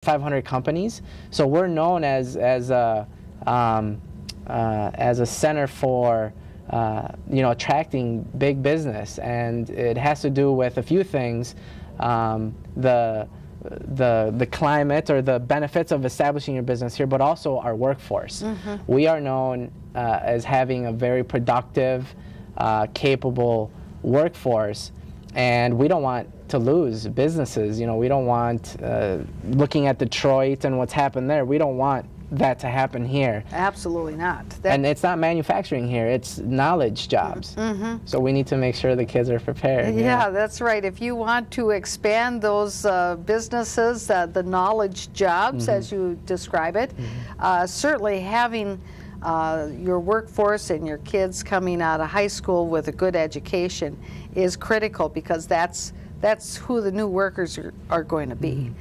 500 companies. So we're known as a center for attracting big business, and it has to do with a few things. The climate or the benefits of establishing your business here, but also our workforce. We are known as having a very productive, capable workforce, and we don't want to lose businesses. We don't want, looking at Detroit and what's happened there, we don't want that to happen here. Absolutely not. And it's not manufacturing here, it's knowledge jobs. So we need to make sure the kids are prepared. Yeah, that's right. If you want to expand those businesses, the knowledge jobs, as you describe it, certainly having your workforce and your kids coming out of high school with a good education is critical, because that's who the new workers are going to be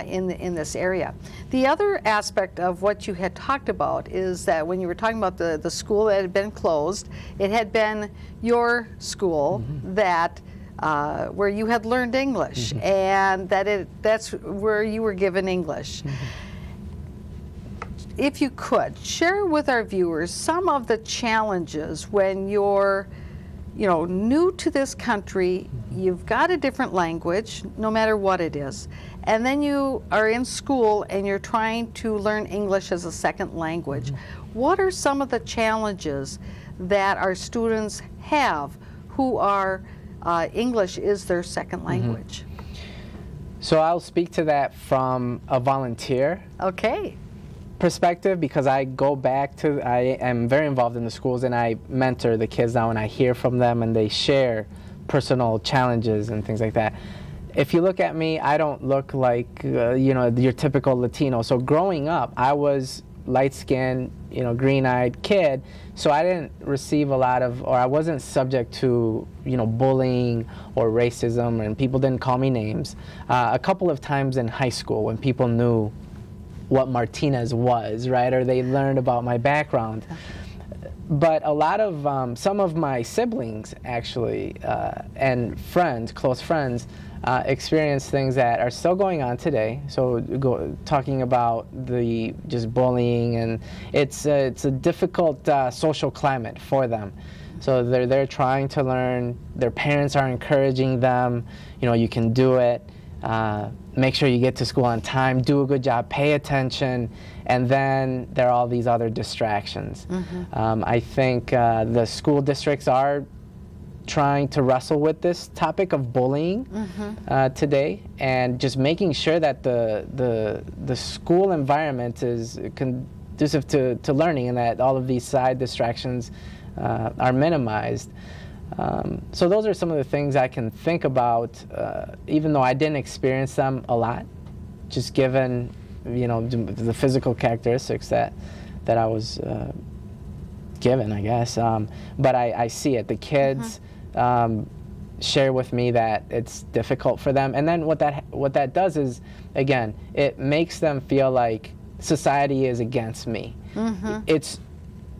in this area. The other aspect of what you had talked about is that when you were talking about the school that had been closed, it had been your school that where you had learned English, and that's where you were given English. If you could, share with our viewers some of the challenges when you're new to this country, you've got a different language, no matter what it is, and then you are in school and you're trying to learn English as a second language. What are some of the challenges that our students have who are English is their second language? So I'll speak to that from a volunteer perspective, because I am very involved in the schools, and I mentor the kids now, and I hear from them, and they share personal challenges and things like that. If you look at me, I don't look like your typical Latino. So growing up, I was light-skinned, green-eyed kid, so I didn't receive a lot of, or I wasn't subject to bullying or racism, and people didn't call me names. A couple of times in high school when people knew what Martinez was, right, or they learned about my background. But a lot of, some of my siblings actually, and friends, close friends, experience things that are still going on today. So talking about the just bullying, and it's a difficult social climate for them. So they're trying to learn, their parents are encouraging them, you can do it. Make sure you get to school on time, do a good job, pay attention, and then there are all these other distractions. I think the school districts are trying to wrestle with this topic of bullying today, and just making sure that the school environment is conducive to learning, and that all of these side distractions are minimized. So those are some of the things I can think about, even though I didn't experience them a lot, just given the physical characteristics that I was given, I guess. But I see it. The kids share with me that it's difficult for them, and then what that does is, again, it makes them feel like society is against me.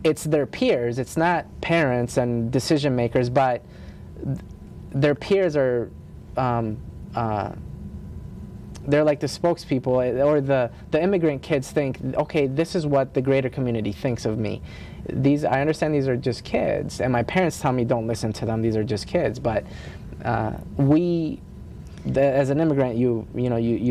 It's their peers, it's not parents and decision makers, but their peers are, they're like the spokespeople, or the immigrant kids think, okay, this is what the greater community thinks of me. I understand these are just kids, and my parents tell me don't listen to them, these are just kids, but as an immigrant, you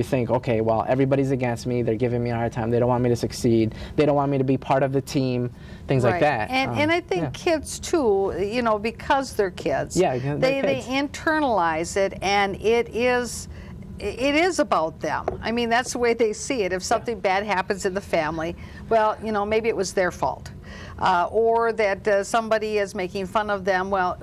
think, okay, well, everybody's against me, they're giving me a hard time, they don't want me to succeed, they don't want me to be part of the team, things like that. And I think kids too, because they're kids, they internalize it, and it is about them. I mean, that's the way they see it. If something bad happens in the family, well, maybe it was their fault. Or that somebody is making fun of them, well,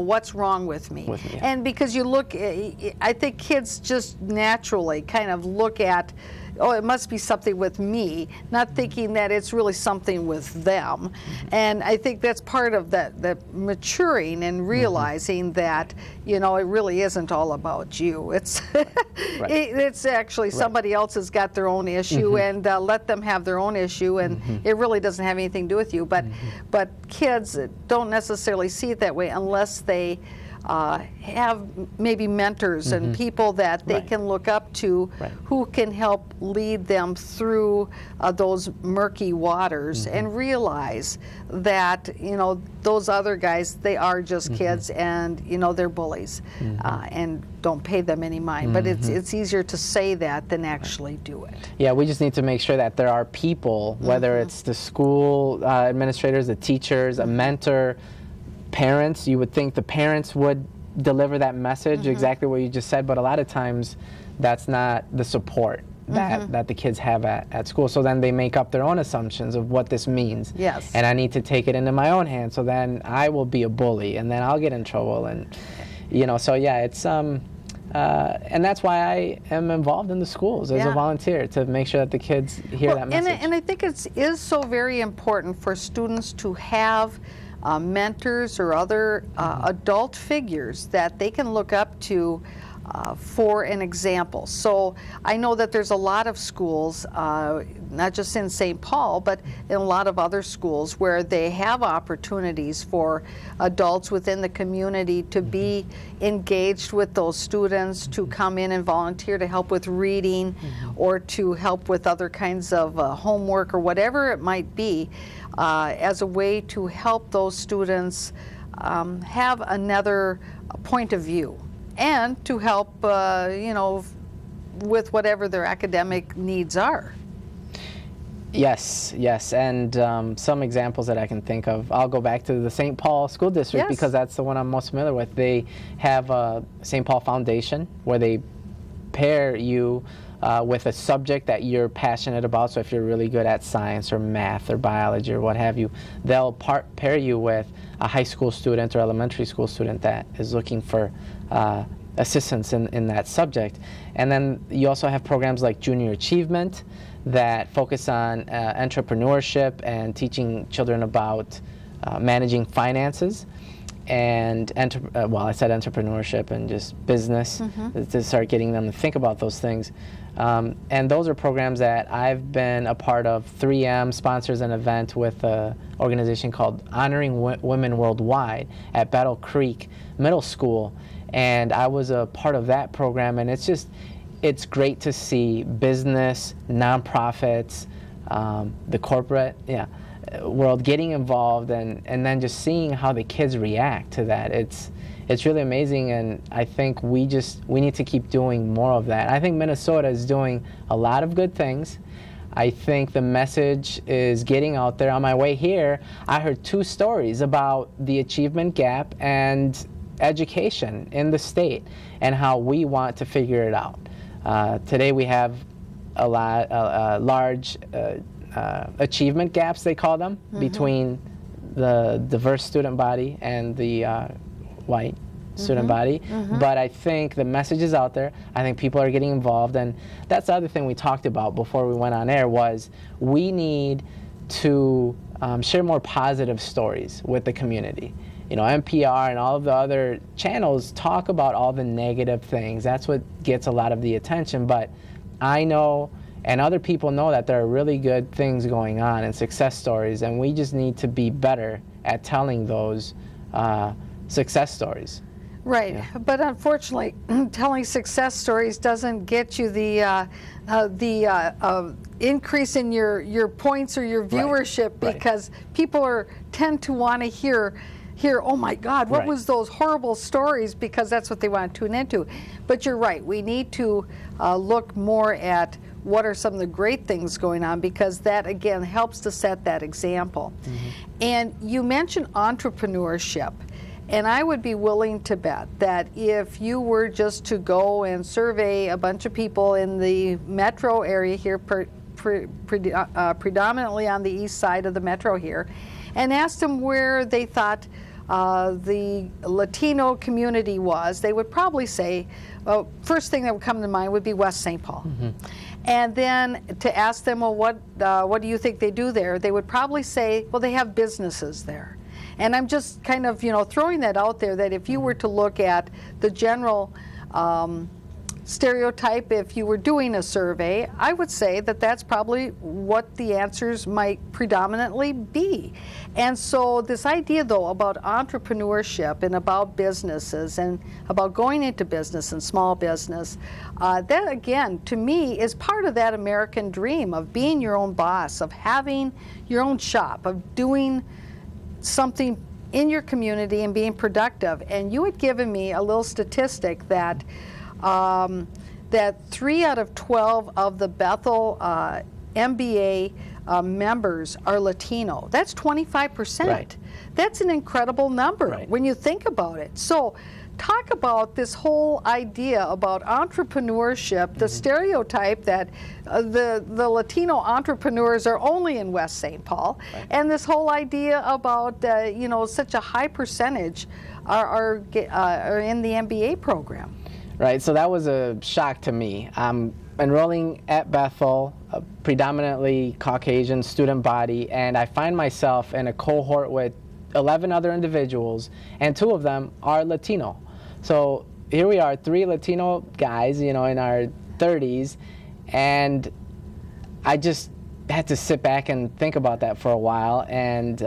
what's wrong with me? And because you look, I think kids just naturally kind of look at, oh, it must be something with me, not thinking that it's really something with them. And I think that's part of the maturing and realizing that, it really isn't all about you. It's it's actually somebody else has got their own issue, and let them have their own issue, and it really doesn't have anything to do with you. But kids don't necessarily see it that way unless they have maybe mentors and people that they can look up to who can help lead them through those murky waters and realize that, you know, those other guys, they are just kids and, you know, they're bullies and don't pay them any mind. But it's easier to say that than actually do it. Yeah, we just need to make sure that there are people, whether it's the school administrators, the teachers, a mentor, parents. You would think the parents would deliver that message, exactly what you just said, but a lot of times that's not the support that the kids have at school. So then they make up their own assumptions of what this means. Yes. And I need to take it into my own hands, so then I will be a bully, and then I'll get in trouble. And, you know, so yeah, it's, and that's why I am involved in the schools as a volunteer, to make sure that the kids hear that message. And I think it is so very important for students to have mentors or other adult figures that they can look up to for an example. So I know that there's a lot of schools, not just in St. Paul, but in a lot of other schools where they have opportunities for adults within the community to be engaged with those students, to come in and volunteer to help with reading or to help with other kinds of homework or whatever it might be, as a way to help those students have another point of view, and to help, you know, with whatever their academic needs are. Yes, yes, and some examples that I can think of. I'll go back to the St. Paul School District because that's the one I'm most familiar with. They have a St. Paul Foundation where they pair you with a subject that you're passionate about. So if you're really good at science or math or biology or what have you, they'll pair you with a high school student or elementary school student that is looking for assistance in that subject. And then you also have programs like Junior Achievement that focus on entrepreneurship and teaching children about managing finances. And well, I said entrepreneurship and just business, to start getting them to think about those things. And those are programs that I've been a part of. 3M sponsors an event with an organization called Honoring Women Worldwide at Battle Creek Middle School, and I was a part of that program. And it's great to see business, nonprofits, the corporate, world getting involved, and then just seeing how the kids react to that. It's really amazing, and I think we need to keep doing more of that. I think Minnesota is doing a lot of good things. I think the message is getting out there. On my way here, I heard 2 stories about the achievement gap and education in the state and how we want to figure it out. Today we have a large achievement gaps, they call them, between the diverse student body and the white student body. But I think the message is out there. I think people are getting involved, and that's the other thing we talked about before we went on air, was we need to share more positive stories with the community. You know, NPR and all of the other channels talk about all the negative things. That's what gets a lot of the attention. But I know, and other people know, that there are really good things going on and success stories, and we just need to be better at telling those success stories. Right, but unfortunately, telling success stories doesn't get you the increase in your points or your viewership, because people tend to want to hear, oh my God, what was those horrible stories, because that's what they want to tune into. But you're right, we need to look more at what are some of the great things going on, because that, again, helps to set that example. And you mentioned entrepreneurship, and I would be willing to bet that if you were just to go and survey a bunch of people in the metro area here, predominantly on the east side of the metro here, and asked them where they thought the Latino community was, they would probably say, well, first thing that would come to mind would be West St. Paul. And then to ask them, well, what do you think they do there? They would probably say, well, they have businesses there. And I'm just kind of, throwing that out there, that if you were to look at the general stereotype, if you were doing a survey, I would say that that's probably what the answers might predominantly be. And so this idea, though, about entrepreneurship and about businesses and about going into business and small business, that, again, to me, is part of that American dream of being your own boss, of having your own shop, of doing something in your community and being productive. And you had given me a little statistic that that 3 out of 12 of the Bethel MBA members are Latino. That's 25%. Right. That's an incredible number when you think about it. So talk about this whole idea about entrepreneurship, the stereotype that the Latino entrepreneurs are only in West St. Paul, and this whole idea about you know, such a high percentage are in the MBA program. Right, so that was a shock to me. I'm enrolling at Bethel, a predominantly Caucasian student body, and I find myself in a cohort with 11 other individuals, and 2 of them are Latino. So here we are, 3 Latino guys, you know, in our 30s, and I just had to sit back and think about that for a while. And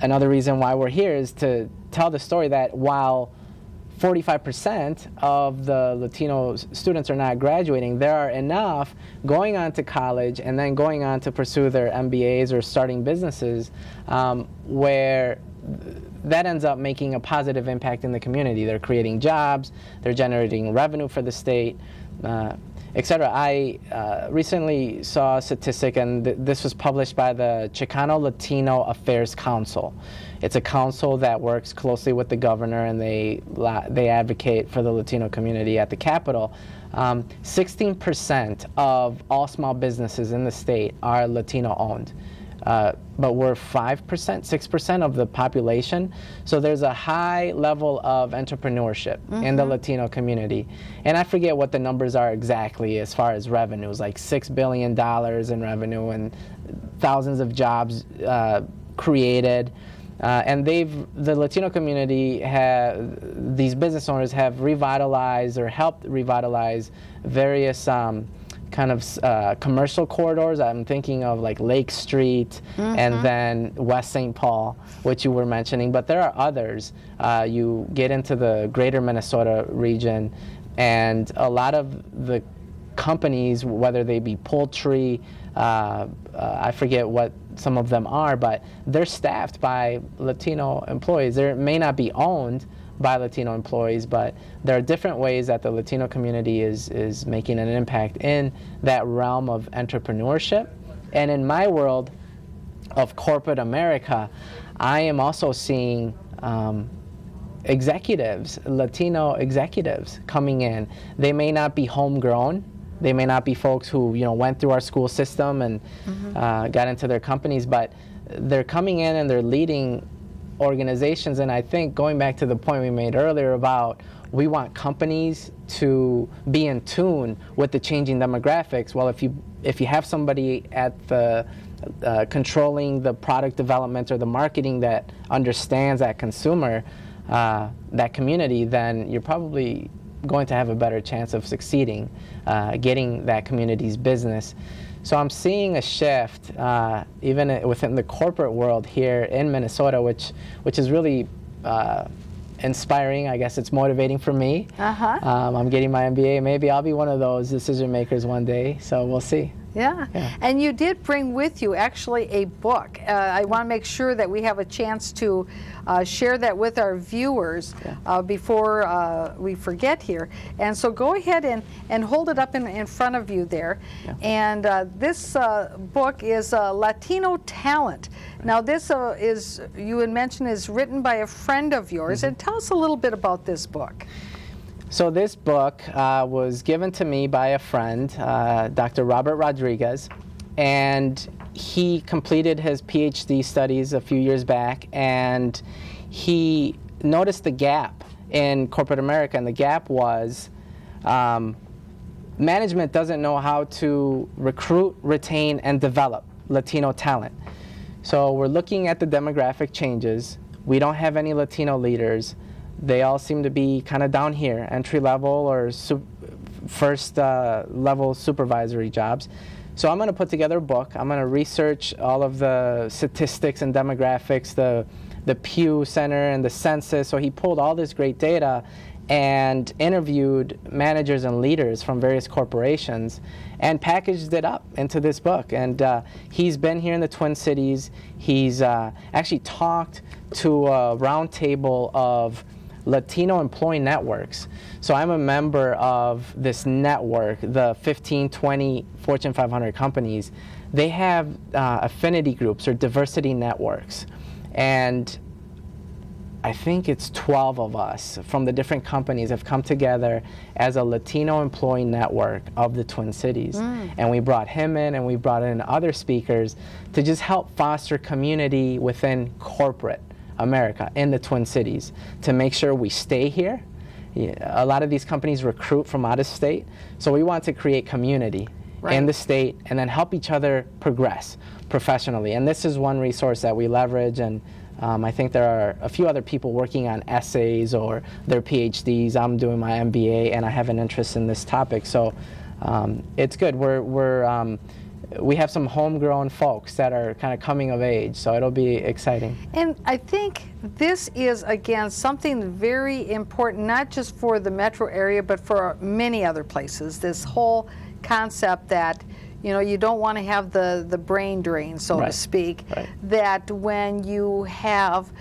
another reason why we're here is to tell the story that while 45% of the Latino students are not graduating, there are enough going on to college and then going on to pursue their MBAs or starting businesses where that ends up making a positive impact in the community. They're creating jobs, they're generating revenue for the state, etc. I recently saw a statistic, and this was published by the Chicano Latino Affairs Council. It's a council that works closely with the governor, and they advocate for the Latino community at the Capitol. 16% of all small businesses in the state are Latino-owned. But we're 5%, 6% of the population. So there's a high level of entrepreneurship in the Latino community. And I forget what the numbers are exactly as far as revenues, like $6 billion in revenue and thousands of jobs created. And the Latino community, these business owners have revitalized or helped revitalize various kind of commercial corridors. I'm thinking of like Lake Street and then West St. Paul, which you were mentioning, but there are others. You get into the greater Minnesota region, and a lot of the companies, whether they be poultry, I forget what some of them are, but they're staffed by Latino employees. They may not be owned by Latino employees, but there are different ways that the Latino community is making an impact in that realm of entrepreneurship. And in my world of corporate America, I am also seeing executives, Latino executives coming in. They may not be homegrown. They may not be folks who went through our school system and got into their companies, but they're coming in and they're leading organizations. And I think going back to the point we made earlier about we want companies to be in tune with the changing demographics. Well, if you have somebody at the controlling the product development or the marketing that understands that consumer, that community, then you're probably going to have a better chance of succeeding, getting that community's business. So I'm seeing a shift even within the corporate world here in Minnesota, which is really inspiring. I guess it's motivating for me. I'm getting my MBA. Maybe I'll be one of those decision makers one day, so we'll see. Yeah, and you did bring with you actually a book. I want to make sure that we have a chance to share that with our viewers before we forget here. And so go ahead and hold it up in front of you there. And this book is Latino Talent. Now this is, you had mentioned, is written by a friend of yours. And tell us a little bit about this book. So this book was given to me by a friend, Dr. Robert Rodriguez, and he completed his PhD studies a few years back, and he noticed the gap in corporate America, and the gap was management doesn't know how to recruit, retain, and develop Latino talent. So we're looking at the demographic changes. We don't have any Latino leaders. They all seem to be kind of down here, entry level or first level supervisory jobs. So I'm going to put together a book. I'm going to research all of the statistics and demographics, the Pew Center and the census. So he pulled all this great data and interviewed managers and leaders from various corporations and packaged it up into this book. And he's been here in the Twin Cities. He's actually talked to a roundtable of Latino employee networks. So I'm a member of this network, the 15, 20 Fortune 500 companies. They have affinity groups or diversity networks. And I think it's 12 of us from the different companies have come together as a Latino employee network of the Twin Cities. And we brought him in, and we brought in other speakers to just help foster community within corporate America in the Twin Cities to make sure we stay here. A lot of these companies recruit from out of state, so we want to create community in the state and then help each other progress professionally. And this is one resource that we leverage, and I think there are a few other people working on essays or their PhDs. I'm doing my MBA, and I have an interest in this topic, so it's good. We have some homegrown folks that are kind of coming of age, so it'll be exciting. And I think this is, again, something very important, not just for the metro area, but for many other places. This whole concept that, you know, you don't want to have the brain drain, so to speak, that when you have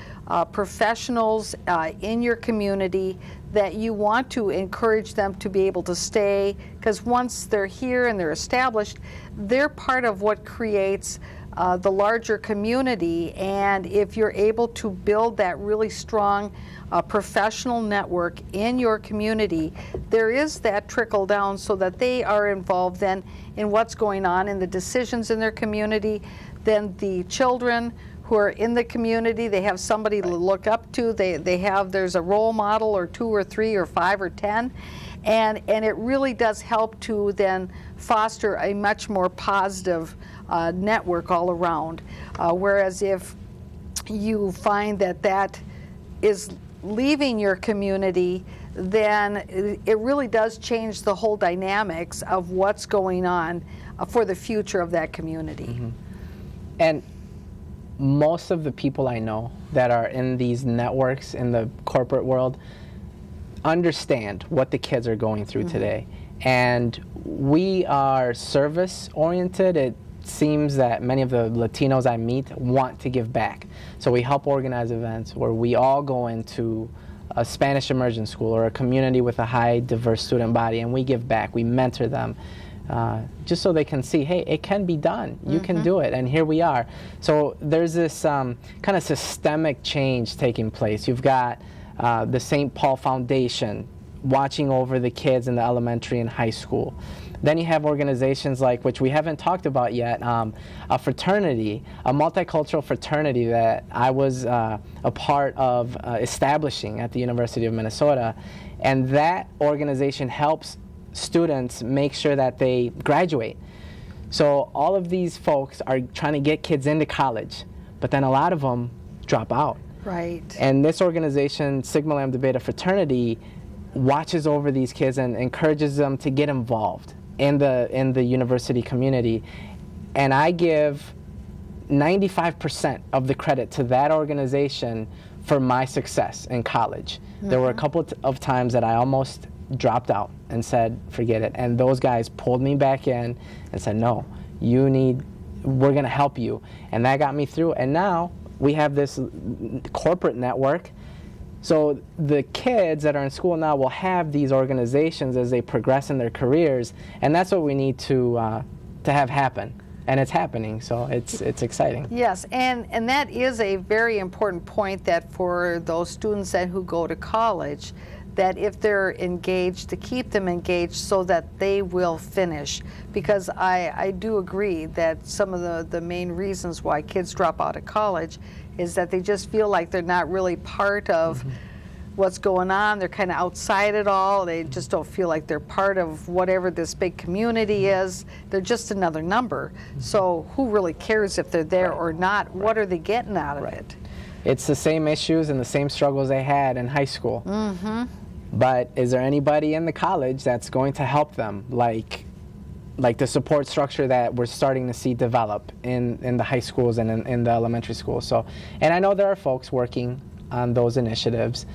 professionals in your community, that you want to encourage them to be able to stay, because once they're here and they're established, they're part of what creates the larger community. And if you're able to build that really strong professional network in your community, there is that trickle down so that they are involved then in what's going on in the decisions in their community. Then the children who are in the community, they have somebody to look up to. There's a role model or 2 or 3 or 5 or 10. And it really does help to then foster a much more positive network all around. Whereas if you find that is leaving your community, then it really does change the whole dynamics of what's going on for the future of that community. And most of the people I know that are in these networks in the corporate world understand what the kids are going through today. And we are service oriented. It seems that many of the Latinos I meet want to give back. So we help organize events where we all go into a Spanish immersion school or a community with a high diverse student body, and we give back. We mentor them. Just so they can see, hey, it can be done. You can do it, and here we are. So there's this kind of systemic change taking place. You've got the St. Paul Foundation watching over the kids in the elementary and high school. Then you have organizations like, which we haven't talked about yet, a fraternity, a multicultural fraternity that I was a part of establishing at the University of Minnesota. And that organization helps students make sure that they graduate. So all of these folks are trying to get kids into college, but then a lot of them drop out. And this organization, Sigma Lambda Beta Fraternity, watches over these kids and encourages them to get involved in the university community. And I give 95% of the credit to that organization for my success in college. There were a couple of times that I almost dropped out and said, forget it. And those guys pulled me back in and said, no, we're going to help you. And that got me through. And now we have this corporate network. So the kids that are in school now will have these organizations as they progress in their careers. And that's what we need to have happen. And it's happening, so it's exciting. Yes, and that is a very important point, that for those students who go to college, that if they're engaged, to keep them engaged so that they will finish. Because I do agree that some of the main reasons why kids drop out of college is that they just feel like they're not really part of what's going on. They're kind of outside it all. They just don't feel like they're part of whatever this big community is. They're just another number. So who really cares if they're there or not? What are they getting out of it? It's the same issues and the same struggles they had in high school. But is there anybody in the college that's going to help them, like the support structure that we're starting to see develop in the high schools and in the elementary schools? So, and I know there are folks working on those initiatives,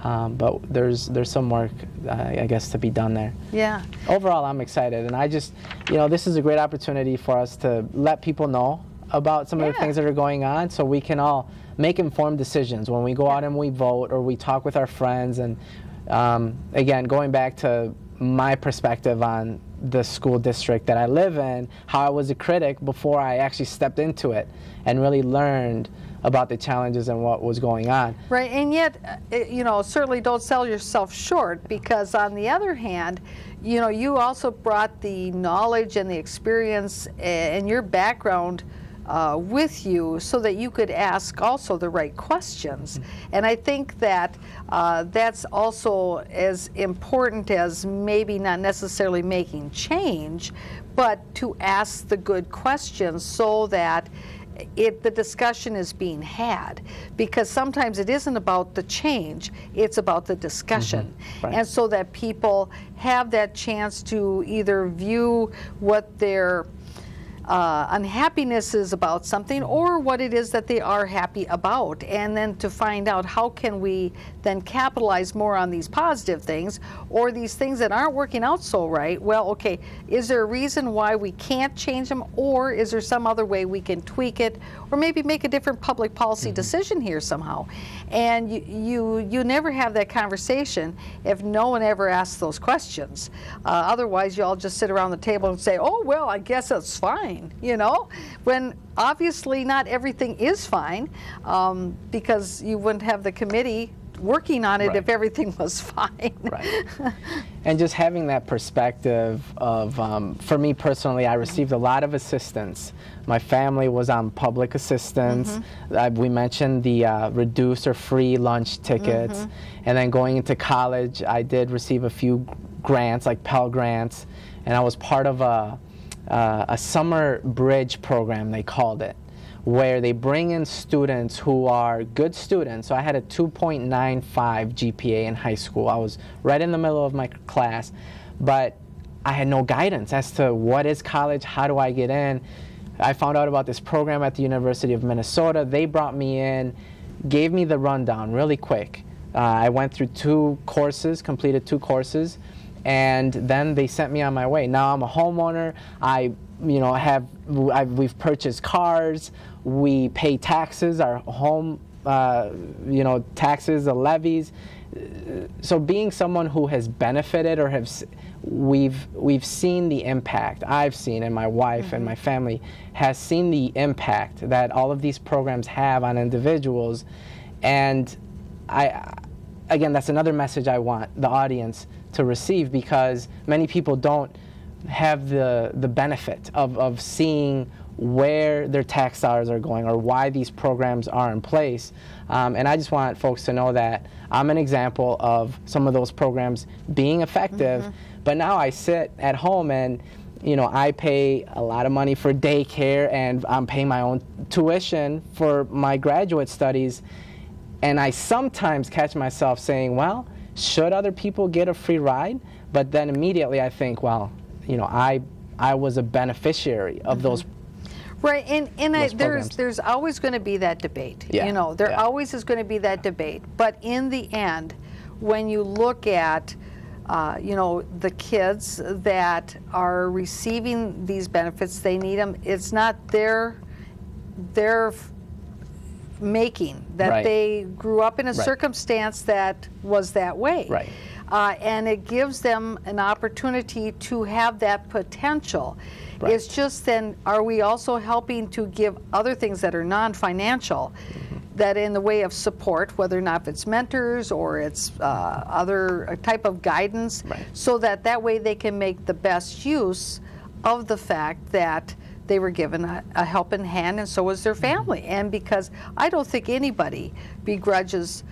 but there's some work, I guess, to be done there. Yeah. Overall, I'm excited, and I just, this is a great opportunity for us to let people know about some of the things that are going on, so we can all make informed decisions when we go out and we vote or we talk with our friends. And again, going back to my perspective on the school district that I live in, how I was a critic before I actually stepped into it and really learned about the challenges and what was going on. Right, and yet, certainly don't sell yourself short, because on the other hand, you also brought the knowledge and the experience and your background with you so that you could ask also the right questions. And I think that that's also as important as maybe not necessarily making change, but to ask the good questions so that the discussion is being had, because sometimes it isn't about the change, it's about the discussion. Right. And so that people have that chance to either view what their unhappiness is about something, or what it is that they are happy about, and then to find out how can we then capitalize more on these positive things, or these things that aren't working out so right. Well, okay, is there a reason why we can't change them, or is there some other way we can tweak it, or maybe make a different public policy decision here somehow? And you never have that conversation if no one ever asks those questions. Otherwise, you all just sit around the table and say, oh, well, I guess it's fine, when obviously not everything is fine, because you wouldn't have the committee working on it if everything was fine. Right. And just having that perspective of, for me personally, I received a lot of assistance. My family was on public assistance. We mentioned the reduced or free lunch tickets. And then going into college, I did receive a few grants, like Pell Grants, and I was part of a summer bridge program, they called it, where they bring in students who are good students. So I had a 2.95 GPA in high school. I was right in the middle of my class, but I had no guidance as to what is college, how do I get in. I found out about this program at the University of Minnesota. They brought me in, gave me the rundown really quick. I went through 2 courses, completed 2 courses, and then they sent me on my way. Now I'm a homeowner. We've purchased cars. We pay taxes, our home, taxes, the levies. So being someone who has benefited or we've seen the impact. I've seen, and my wife and my family has seen the impact that all of these programs have on individuals. And again, that's another message I want the audience to receive, because many people don't have the benefit of seeing where their tax dollars are going or why these programs are in place. And I just want folks to know that I'm an example of some of those programs being effective, but now I sit at home and I pay a lot of money for daycare, and I'm paying my own tuition for my graduate studies, and I sometimes catch myself saying, well, should other people get a free ride? But then immediately I think, well, I was a beneficiary of those. Right, and there's always going to be that debate. Yeah. There always is going to be that debate. But in the end, when you look at the kids that are receiving these benefits, they need them. It's not their making, that they grew up in a circumstance that was that way. Right. And it gives them an opportunity to have that potential. Right. It's just then, are we also helping to give other things that are non-financial, that in the way of support, whether or not it's mentors or it's other type of guidance, so that way they can make the best use of the fact that they were given a helping hand, and so was their family. And because I don't think anybody begrudges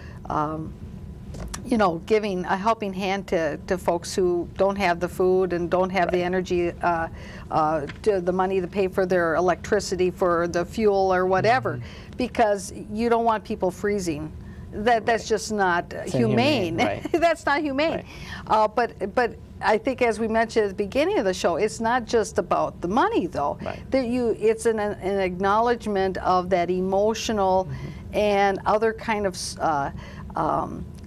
giving a helping hand to folks who don't have the food and don't have the energy, the money to pay for their electricity, for the fuel or whatever, because you don't want people freezing that's just not humane. Right. That's not humane. Right. But I think, as we mentioned at the beginning of the show, it's not just about the money, though. Right. It's an acknowledgement of that emotional and other kind of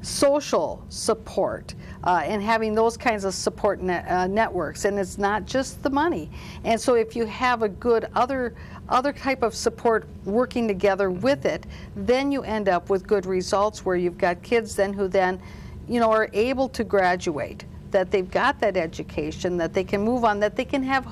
social support, and having those kinds of support networks. And it's not just the money. And so if you have a good other type of support working together with it, then you end up with good results where you've got kids then who then, are able to graduate, that they've got that education, that they can move on, that they can have